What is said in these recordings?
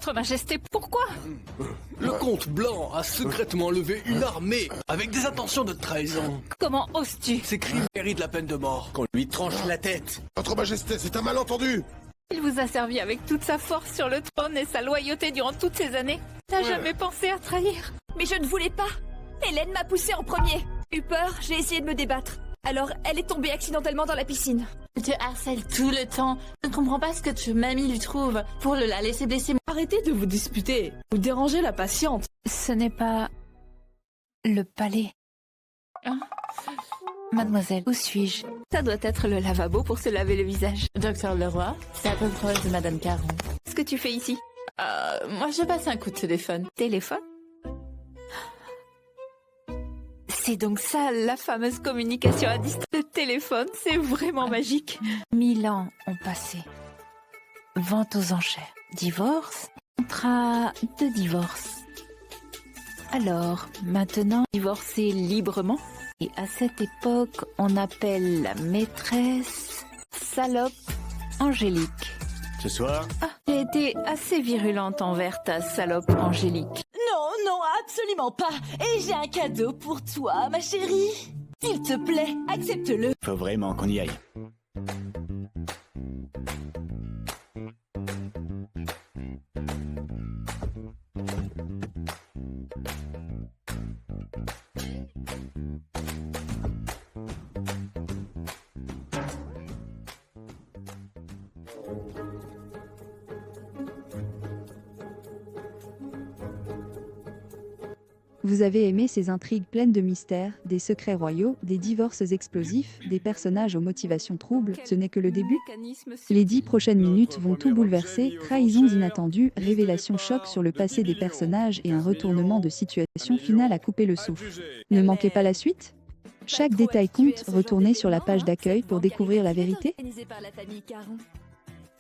Votre Majesté, pourquoi? Le comte Blanc a secrètement levé une armée avec des intentions de trahison. Comment oses-tu? Ces crimes méritent la peine de mort, qu'on lui tranche la tête. Votre Majesté, c'est un malentendu. Il vous a servi avec toute sa force sur le trône et sa loyauté durant toutes ces années. T'as jamais pensé à trahir? Mais je ne voulais pas. Hélène m'a poussé en premier. Eu peur, j'ai essayé de me débattre. Alors, elle est tombée accidentellement dans la piscine. Elle te harcèle tout le temps. Je ne comprends pas ce que mamie lui trouve pour la laisser blesser. Arrêtez de vous disputer. Vous dérangez la patiente. Ce n'est pas... le palais. Hein? Mademoiselle, où suis-je? Ça doit être le lavabo pour se laver le visage. Docteur Leroy, c'est à peu proche de Madame Caron. Qu'est-ce que tu fais ici? Moi je passe un coup de téléphone. Téléphone? C'est donc ça, la fameuse communication à distance. Le téléphone, c'est vraiment magique. 1000 ans ont passé. Vente aux enchères. Divorce. Contrat de divorce. Alors, maintenant, divorcer librement. Et à cette époque, on appelle la maîtresse salope Angélique. Ce soir? J'ai été assez virulente envers ta salope Angélique. Non, absolument pas. Et j'ai un cadeau pour toi, ma chérie. S'il te plaît, accepte-le. Faut vraiment qu'on y aille. Vous avez aimé ces intrigues pleines de mystères, des secrets royaux, des divorces explosifs, des personnages aux motivations troubles, ce n'est que le début. Les 10 prochaines minutes vont tout bouleverser, trahisons inattendues, révélations chocs sur le passé des personnages et un retournement de situation final à couper le souffle. Ne manquez pas la suite. Chaque détail compte, retournez sur la page d'accueil pour découvrir la vérité. Organisé par la famille Caron.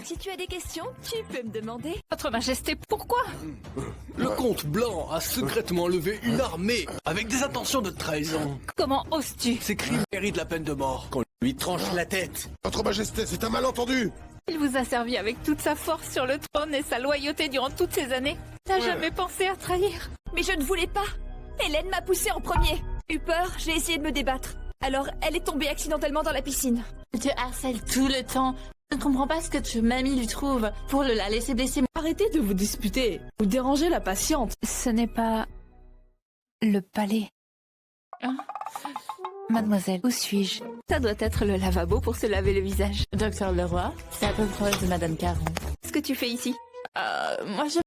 Si tu as des questions, tu peux me demander. Votre Majesté, pourquoi? Le comte Blanc a secrètement levé une armée avec des intentions de trahison. Comment oses-tu? Ces crimes méritent la peine de mort, qu'on lui tranche la tête. Votre Majesté, c'est un malentendu. Il vous a servi avec toute sa force sur le trône et sa loyauté durant toutes ces années. T'as jamais pensé à trahir? Mais je ne voulais pas. Hélène m'a poussé en premier. Eu peur, j'ai essayé de me débattre. Alors, elle est tombée accidentellement dans la piscine. Elle te harcèle tout le temps. Je ne comprends pas ce que mamie lui trouve pour la laisser blesser. Arrêtez de vous disputer. Vous dérangez la patiente. Ce n'est pas... le palais. Hein? Mademoiselle, où suis-je? Ça doit être le lavabo pour se laver le visage. Docteur Leroy, c'est à peu proche de Madame Caron. Qu'est-ce que tu fais ici? Moi je